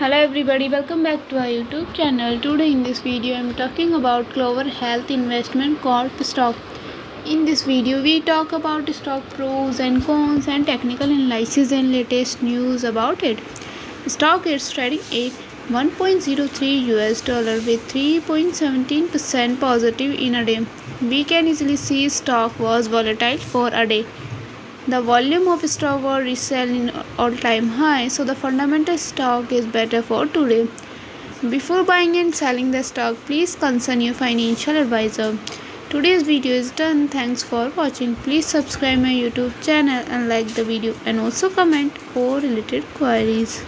Hello everybody, welcome back to our YouTube channel. Today in this video I am talking about Clover Health Investment Corp stock. In this video we talk about stock pros and cons and technical analysis and latest news about it. Stock is trading at $1.03 with 3.17% positive in a day. We can easily see stock was volatile for a day. The volume of stock was resell in all-time high, so the fundamental stock is better for today. Before buying and selling the stock, please consult your financial advisor. Today's video is done. Thanks for watching. Please subscribe my YouTube channel and like the video and also comment for related queries.